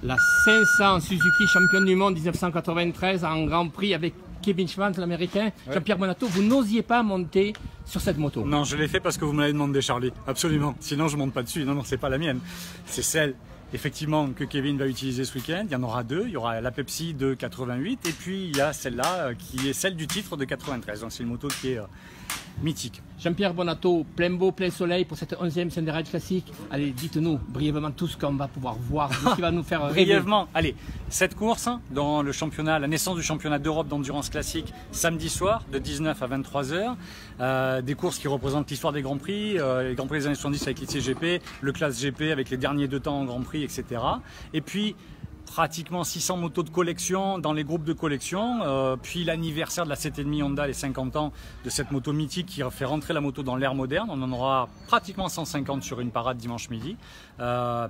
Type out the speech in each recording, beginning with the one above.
La 500 Suzuki champion du monde 1993 en Grand Prix avec Kevin Schwantz, l'américain. Ouais. Jean-Pierre Bonato, vous n'osiez pas monter sur cette moto? Non, je l'ai fait parce que vous me l'avez demandé, Charlie. Absolument. Sinon, je ne monte pas dessus. Non, non, c'est pas la mienne. C'est celle, effectivement, que Kevin va utiliser ce week-end. Il y en aura deux. Il y aura la Pepsi de 88 et puis il y a celle-là qui est celle du titre de 93. Donc c'est une moto qui est mythique. Jean-Pierre Bonato, plein beau, plein soleil pour cette 11e Sunday Ride Classic. Allez, dites-nous brièvement tout ce qu'on va pouvoir voir, ce qui va nous faire rêver. Brièvement, allez, cette course dans le championnat, la naissance du championnat d'Europe d'endurance classique, samedi soir de 19 à 23 h. Des courses qui représentent l'histoire des Grands Prix, les Grands Prix des années 70 avec l'ICGP, le classe GP avec les derniers 2 temps en Grand Prix, etc. Et puis pratiquement 600 motos de collection dans les groupes de collection, puis l'anniversaire de la 7,5 Honda, les 50 ans de cette moto mythique qui fait rentrer la moto dans l'ère moderne. On en aura pratiquement 150 sur une parade dimanche midi,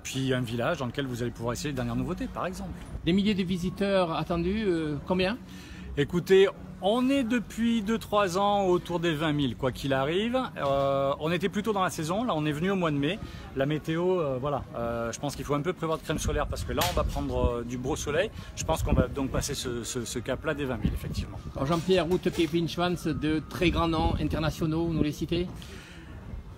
puis un village dans lequel vous allez pouvoir essayer les dernières nouveautés par exemple. Des milliers de visiteurs attendus, combien? Écoutez, on est depuis 2-3 ans autour des 20 000, quoi qu'il arrive. On était plutôt dans la saison, là on est venu au mois de mai. La météo, voilà, je pense qu'il faut un peu prévoir de crème solaire parce que là on va prendre du beau soleil. Je pense qu'on va donc passer ce cap-là des 20 000, effectivement. Jean-Pierre, route Kevin Schwantz, de très grands noms internationaux, vous nous les citez?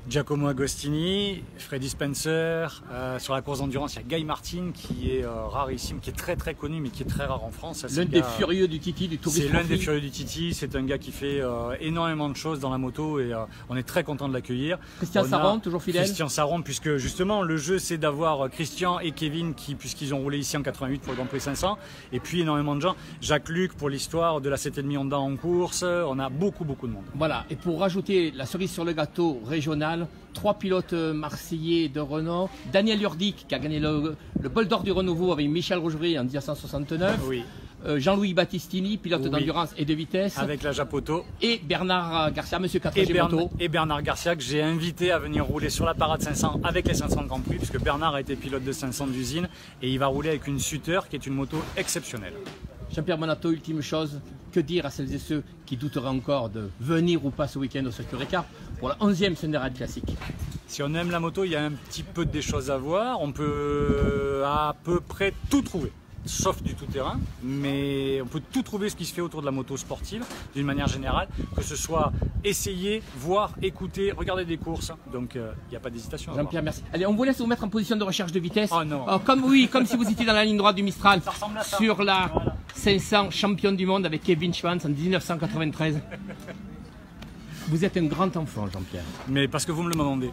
Giacomo Agostini, Freddy Spencer, sur la course d'endurance il y a Guy Martin qui est rarissime, qui est très très connu mais qui est très rare en France. L'un des furieux du Titi, du Tourist. C'est l'un des furieux du Titi, c'est un gars qui fait énormément de choses dans la moto et on est très content de l'accueillir. Christian Saron, toujours fidèle. Christian Saron, puisque justement le jeu c'est d'avoir Christian et Kevin puisqu'ils ont roulé ici en 88 pour le Grand Prix 500 et puis énormément de gens. Jacques Luc pour l'histoire de la 7,5 Honda en course, on a beaucoup de monde. Voilà, et pour rajouter la cerise sur le gâteau régional, 3 pilotes marseillais de renom. Daniel Urdic qui a gagné le bol d'or du renouveau avec Michel Rougerie en 1969. Oui. Jean-Louis Battistini, pilote d'endurance et de vitesse. Avec la Japoto. Et Bernard Garcia, monsieur 4G Moto. Et Bernard Garcia que j'ai invité à venir rouler sur la parade 500 avec les 500 Grand Prix puisque Bernard a été pilote de 500 d'usine et il va rouler avec une Suter qui est une moto exceptionnelle. Jean-Pierre Bonato, ultime chose, que dire à celles et ceux qui douteraient encore de venir ou pas ce week-end au Circuit Ricard pour la 11e Sunday Ride Classique? Si on aime la moto, il y a un petit peu des choses à voir. On peut à peu près tout trouver, sauf du tout-terrain, mais on peut tout trouver ce qui se fait autour de la moto sportive d'une manière générale, que ce soit essayer, voir, écouter, regarder des courses, donc il n'y a pas d'hésitation. Jean-Pierre, merci. Allez, on vous laisse vous mettre en position de recherche de vitesse. Oh non. Comme si vous étiez dans la ligne droite du Mistral, ça ressemble à ça. sur la voilà. 500 champion du monde avec Kevin Schwantz en 1993. Vous êtes un grand enfant, Jean-Pierre. Mais parce que vous me le demandez.